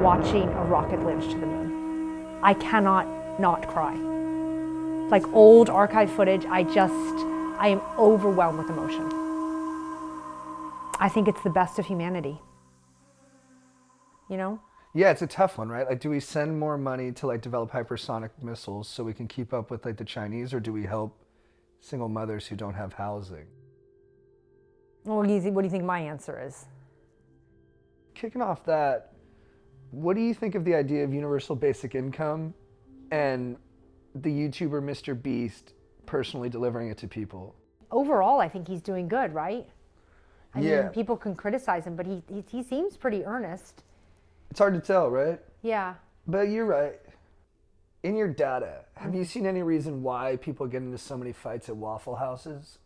watching a rocket launch to the moon. I cannot not cry. Like old archive footage, I am overwhelmed with emotion. I think it's the best of humanity. You know? Yeah, it's a tough one, right? Like, do we send more money to like develop hypersonic missiles so we can keep up with like the Chinese, or do we help single mothers who don't have housing? Well, what do you think my answer is? Kicking off that, what do you think of the idea of universal basic income and the YouTuber Mr. Beast personally delivering it to people? Overall, I think he's doing good, right? I Yeah. mean, people can criticize him, but he seems pretty earnest. It's hard to tell, right? Yeah. But you're right. In your data, have you seen any reason why people get into so many fights at Waffle Houses?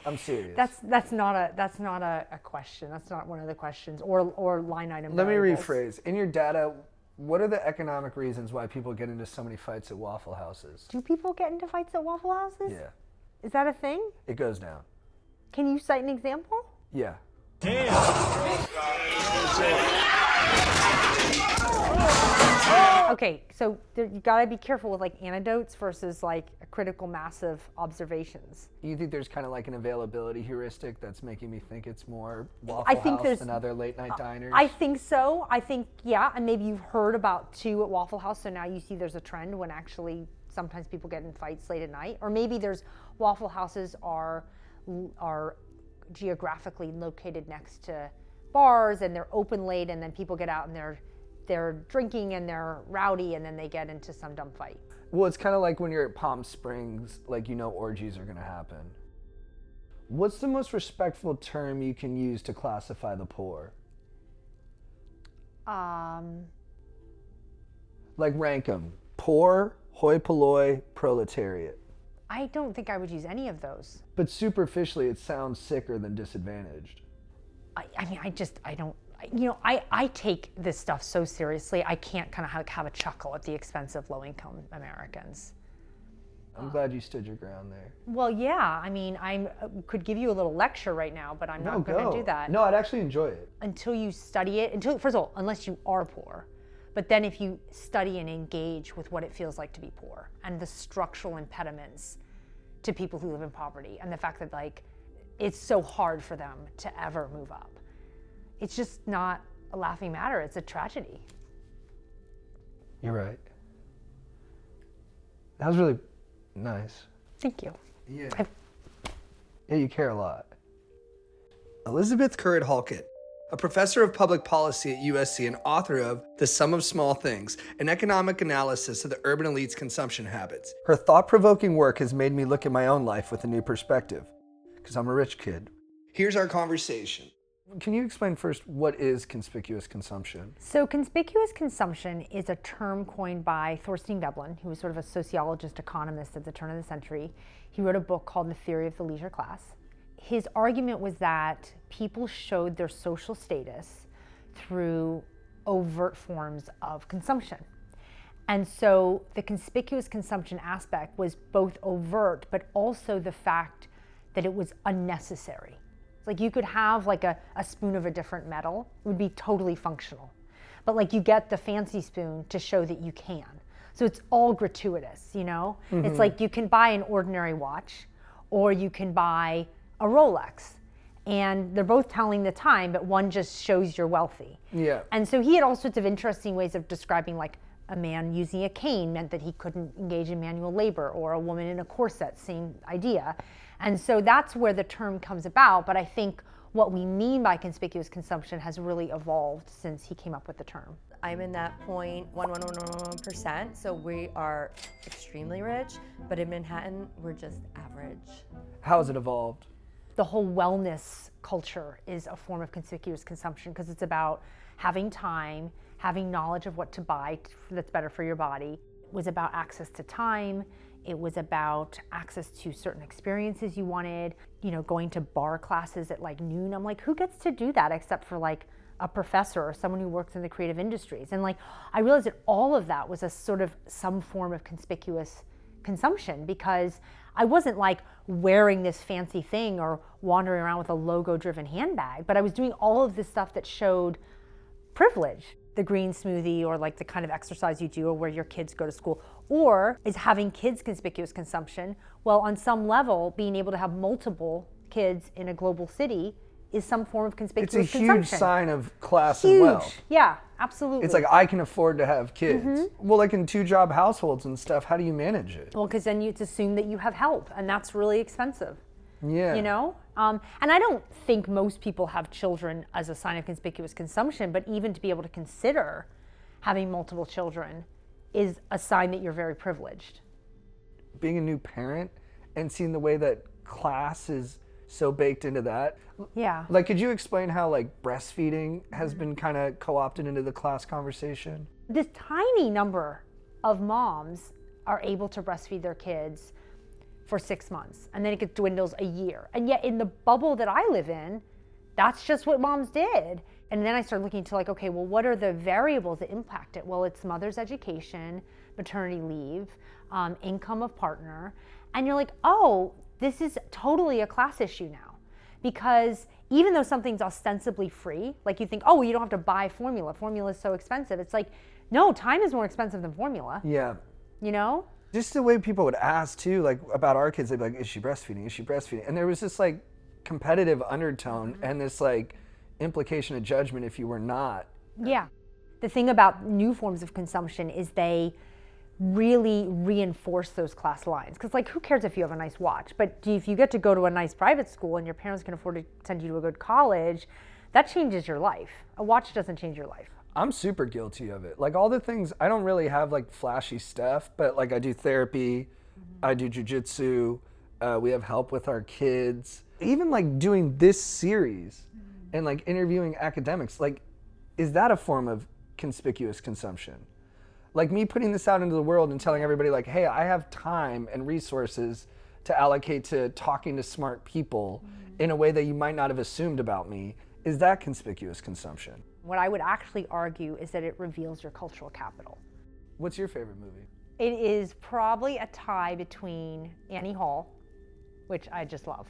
I'm serious. That's not a question. That's not one of the questions or line item. Let me variables. rephrase. In your data, what are the economic reasons why people get into so many fights at Waffle Houses? Do people get into fights at Waffle Houses? Yeah. Is that a thing? It goes down. Can you cite an example? Yeah. Okay, so you gotta be careful with like anecdotes versus like a critical mass of observations. You think there's kind of like an availability heuristic that's making me think it's more Waffle I think House there's- than other late night diners? I think so. I think, yeah, and maybe you've heard about two at Waffle House, so now you see there's a trend when actually sometimes people get in fights late at night. Or maybe there's Waffle Houses are geographically located next to bars and they're open late, and then people get out and they're drinking and they're rowdy, and then they get into some dumb fight. Well, it's kind of like when you're at Palm Springs, like you know orgies are going to happen. What's the most respectful term you can use to classify the poor? Like rank them. Poor, hoi polloi, proletariat. I don't think I would use any of those. But superficially, it sounds sicker than disadvantaged. I mean, I don't, you know, I take this stuff so seriously, I can't kind of have a chuckle at the expense of low-income Americans. I'm glad you stood your ground there. Well, yeah, I mean, I could give you a little lecture right now, but I'm not going to do that. No, I'd actually enjoy it. Until you study it, first of all, unless you are poor, but then if you study and engage with what it feels like to be poor and the structural impediments to people who live in poverty and the fact that like it's so hard for them to ever move up. It's just not a laughing matter, it's a tragedy. You're right. That was really nice. Thank you. Yeah. Yeah, you care a lot. Elizabeth Currid-Halkett, a professor of public policy at USC and author of The Sum of Small Things, an economic analysis of the urban elite's consumption habits. Her thought-provoking work has made me look at my own life with a new perspective, because I'm a rich kid. Here's our conversation. Can you explain first what is conspicuous consumption? So conspicuous consumption is a term coined by Thorstein Veblen, who was sort of a sociologist, economist at the turn of the century. He wrote a book called The Theory of the Leisure Class. His argument was that people showed their social status through overt forms of consumption. And so the conspicuous consumption aspect was both overt, but also the fact that it was unnecessary. Like you could have like a spoon of a different metal, it would be totally functional. But like you get the fancy spoon to show that you can. So it's all gratuitous, you know? Mm-hmm. It's like you can buy an ordinary watch or you can buy a Rolex. And they're both telling the time, but one just shows you're wealthy. Yeah. And so he had all sorts of interesting ways of describing like a man using a cane meant that he couldn't engage in manual labor, or a woman in a corset, same idea. And so that's where the term comes about, but I think what we mean by conspicuous consumption has really evolved since he came up with the term. I'm in that 0.111%, so we are extremely rich, but in Manhattan, we're just average. How has it evolved? The whole wellness culture is a form of conspicuous consumption because it's about having time, having knowledge of what to buy that's better for your body. It was about access to time. It was about access to certain experiences you wanted, you know, going to bar classes at like noon. I'm like, who gets to do that except for like a professor or someone who works in the creative industries? And like, I realized that all of that was a sort of some form of conspicuous consumption because I wasn't like wearing this fancy thing or wandering around with a logo-driven handbag, but I was doing all of this stuff that showed privilege. The green smoothie, or like the kind of exercise you do, or where your kids go to school, or is having kids conspicuous consumption. Well, on some level, being able to have multiple kids in a global city is some form of conspicuous consumption. It's a huge sign of class and wealth. Yeah, absolutely. It's like, I can afford to have kids. Well, like in 2-job households and stuff, how do you manage it? Well, because then it's assumed that you have help, and that's really expensive. Yeah. You know? And I don't think most people have children as a sign of conspicuous consumption, but even to be able to consider having multiple children is a sign that you're very privileged. Being a new parent and seeing the way that class is so baked into that. Yeah. Like, could you explain how like breastfeeding has been kind of co-opted into the class conversation? This tiny number of moms are able to breastfeed their kids for 6 months, and then it dwindles a year. And yet in the bubble that I live in, that's just what moms did. And then I started looking into like, okay, well, what are the variables that impact it? Well, it's mother's education, maternity leave, income of partner. And you're like, oh, this is totally a class issue now. Because even though something's ostensibly free, like you think, oh, well, you don't have to buy formula. Formula is so expensive. It's like, no, time is more expensive than formula. Yeah. You know? Just the way people would ask too, like about our kids, they'd be like, is she breastfeeding? Is she breastfeeding? And there was this like competitive undertone and this like implication of judgment if you were not. Yeah. The thing about new forms of consumption is they really reinforce those class lines. Because like, who cares if you have a nice watch? But if you get to go to a nice private school and your parents can afford to send you to a good college, that changes your life. A watch doesn't change your life. I'm super guilty of it. Like all the things, I don't really have like flashy stuff, but like I do therapy, I do jujitsu, we have help with our kids. Even like doing this series and like interviewing academics, like, is that a form of conspicuous consumption? Like me putting this out into the world and telling everybody like, hey, I have time and resources to allocate to talking to smart people in a way that you might not have assumed about me. Is that conspicuous consumption? What I would actually argue is that it reveals your cultural capital. What's your favorite movie? It is probably a tie between Annie Hall, which I just love,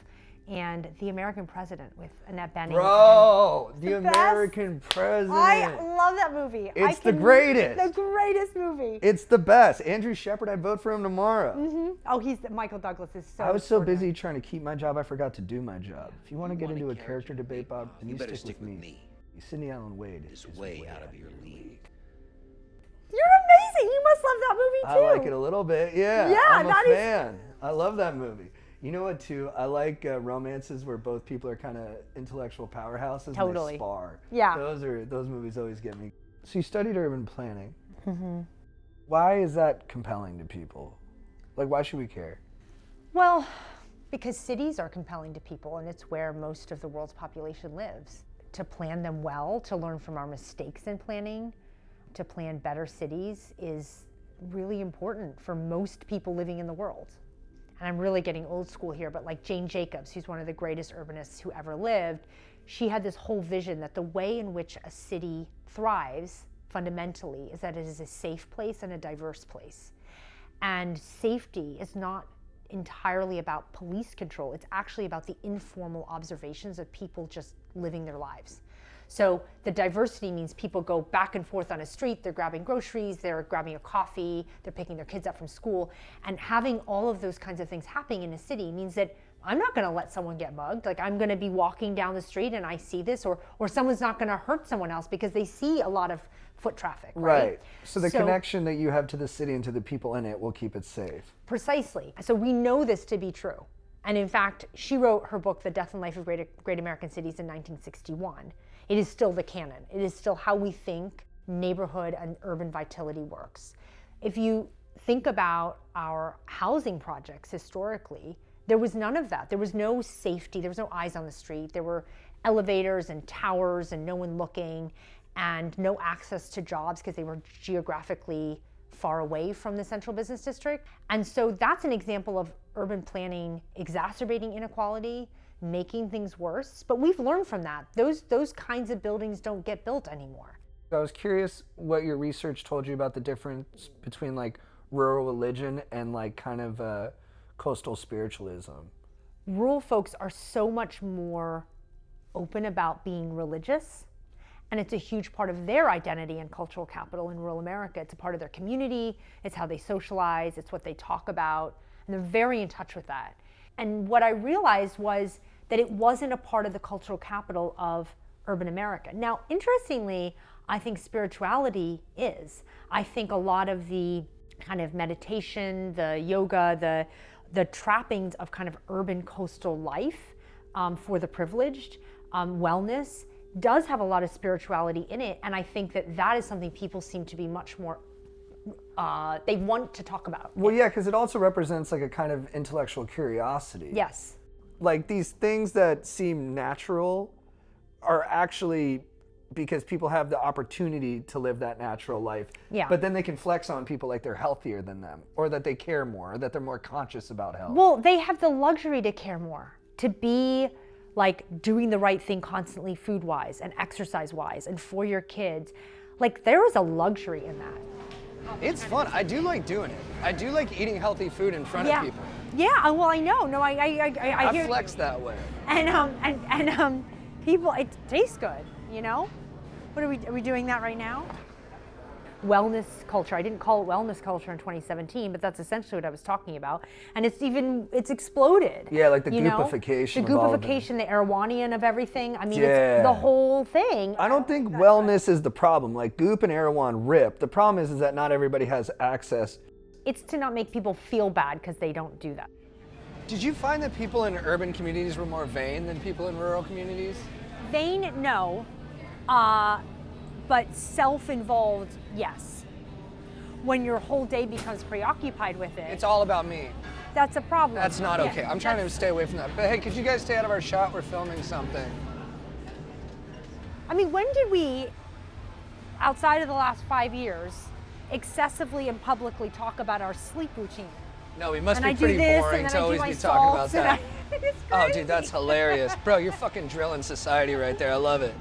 and The American President with Annette Bening. Bro, The best. American President. I love that movie. It's the greatest. The greatest movie. It's the best. Andrew Shepard, I'd vote for him tomorrow. Oh, Michael Douglas is so I was so extraordinary. busy trying to keep my job, I forgot to do my job. If you want to get into a character debate, Bob, then you better stick with me. Sidney Allen Wade is way out of your league. You're amazing. You must love that movie I too. like it a little bit, yeah. Yeah, I'm a that is- fan. I love that movie. You know what, too? I like romances where both people are kind of intellectual powerhouses and Totally. they spar. Yeah. Those movies always get me. So you studied urban planning. Why is that compelling to people? Like, why should we care? Well, because cities are compelling to people, and it's where most of the world's population lives. To plan them well, to learn from our mistakes in planning, to plan better cities is really important for most people living in the world. And I'm really getting old school here, but like Jane Jacobs, who's one of the greatest urbanists who ever lived, she had this whole vision that the way in which a city thrives fundamentally is that it is a safe place and a diverse place. And safety is not entirely about police control. It's actually about the informal observations of people just living their lives. So the diversity means people go back and forth on a street, they're grabbing groceries, they're grabbing a coffee, they're picking their kids up from school. And having all of those kinds of things happening in a city means that I'm not gonna let someone get mugged. Like, I'm gonna be walking down the street and I see this, or someone's not gonna hurt someone else because they see a lot of foot traffic, right? So the connection that you have to the city and to the people in it will keep it safe. Precisely. So we know this to be true. And in fact, she wrote her book, The Death and Life of Great American Cities, in 1961. It is still the canon. It is still how we think neighborhood and urban vitality works. If you think about our housing projects historically, there was none of that. There was no safety. There was no eyes on the street. There were elevators and towers and no one looking, and no access to jobs because they were geographically far away from the central business district. And so that's an example of urban planning exacerbating inequality, making things worse. But we've learned from that. Those kinds of buildings don't get built anymore. I was curious what your research told you about the difference between like rural religion and like kind of coastal spiritualism. Rural folks are so much more open about being religious, and it's a huge part of their identity and cultural capital in rural America. It's a part of their community, it's how they socialize, it's what they talk about, and they're very in touch with that. And what I realized was that it wasn't a part of the cultural capital of urban America. Now, interestingly, I think spirituality is. I think a lot of the kind of meditation, the yoga, the trappings of kind of urban coastal life for the privileged, wellness, does have a lot of spirituality in it. And I think that that is something people seem to be much more, they want to talk about. Well, yeah, because it also represents like a kind of intellectual curiosity. Yes. Like these things that seem natural are actually because people have the opportunity to live that natural life. Yeah. But then they can flex on people like they're healthier than them, or that they care more, or that they're more conscious about health. Well, they have the luxury to care more, to be like doing the right thing constantly food-wise and exercise-wise and for your kids. Like there is a luxury in that. It's fun. I do like doing it. I do like eating healthy food in front of people. Yeah, well, I know. No, I hear. I flex that way. And people, it tastes good, you know? What are we doing that right now? Wellness culture. I didn't call it wellness culture in 2017, but that's essentially what I was talking about. And it's exploded. Yeah, like the you know? goopification. The goopification, the Erewhonian of everything. I mean, it's the whole thing. I don't think wellness is the problem. Like goop and Erewhon rip. The problem is that not everybody has access. It's to not make people feel bad because they don't do that. Did you find that people in urban communities were more vain than people in rural communities? Vain, no. But self-involved, yes. When your whole day becomes preoccupied with it. It's all about me. That's a problem. That's not okay. I'm trying to stay away from that. But hey, could you guys stay out of our shot? We're filming something. I mean, when did we, outside of the last 5 years, excessively and publicly talk about our sleep routine? No, we must and be pretty boring to always be talking about that. Oh, dude, that's hilarious. Bro, you're fucking drilling society right there. I love it.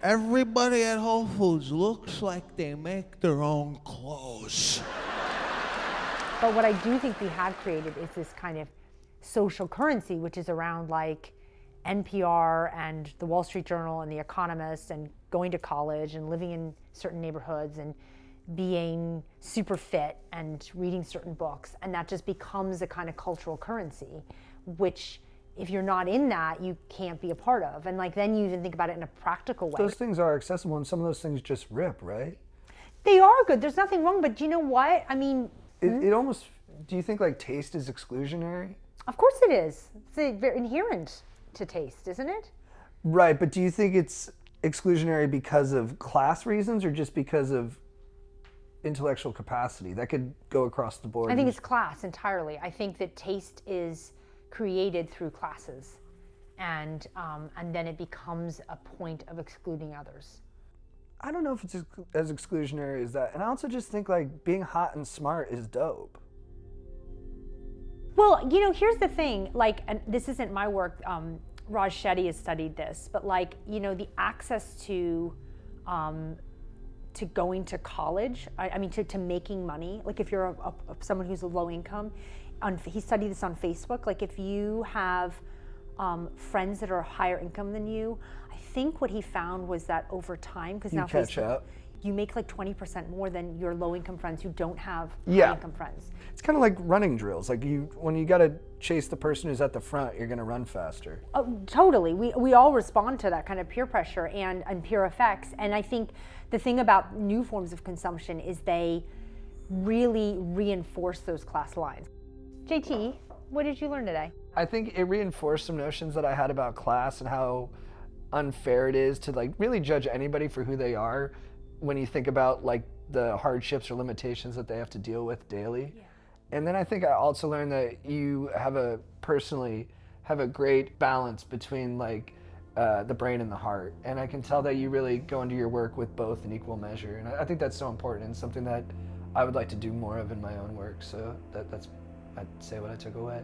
Everybody at Whole Foods looks like they make their own clothes. But what I do think we have created is this kind of social currency, which is around like NPR and the Wall Street Journal and The Economist and going to college and living in certain neighborhoods and being super fit and reading certain books. And that just becomes a kind of cultural currency, which if you're not in that, you can't be a part of. And like then you even think about it in a practical way. Those things are accessible and some of those things just rip, right? They are good. There's nothing wrong, but do you know what? I mean... It almost... Do you think like taste is exclusionary? Of course it is. It's very inherent to taste, isn't it? Right, but do you think it's exclusionary because of class reasons or just because of intellectual capacity? That could go across the board. I think it's class entirely. I think that taste is created through classes, and then it becomes a point of excluding others. I don't know if it's as exclusionary as that. And I also just think like being hot and smart is dope. Well, you know, here's the thing, like, and this isn't my work, Raj Shetty has studied this, but like, you know, the access to going to college, I mean, to making money, like if you're someone who's a low income, he studied this on Facebook, like if you have friends that are higher income than you, I think what he found was that over time, because now catch Facebook, up. you make like 20% more than your low income friends who don't have Yeah. high income friends. It's kind of like running drills. Like when you got to chase the person who's at the front, you're going to run faster. Oh, totally. We all respond to that kind of peer pressure and peer effects. And I think the thing about new forms of consumption is they really reinforce those class lines. JT, what did you learn today? I think it reinforced some notions that I had about class and how unfair it is to like really judge anybody for who they are when you think about like the hardships or limitations that they have to deal with daily. Yeah. And then I think I also learned that you personally have a great balance between like the brain and the heart. And I can tell that you really go into your work with both in equal measure. And I think that's so important and something that I would like to do more of in my own work. So that's, I'd say what I took away.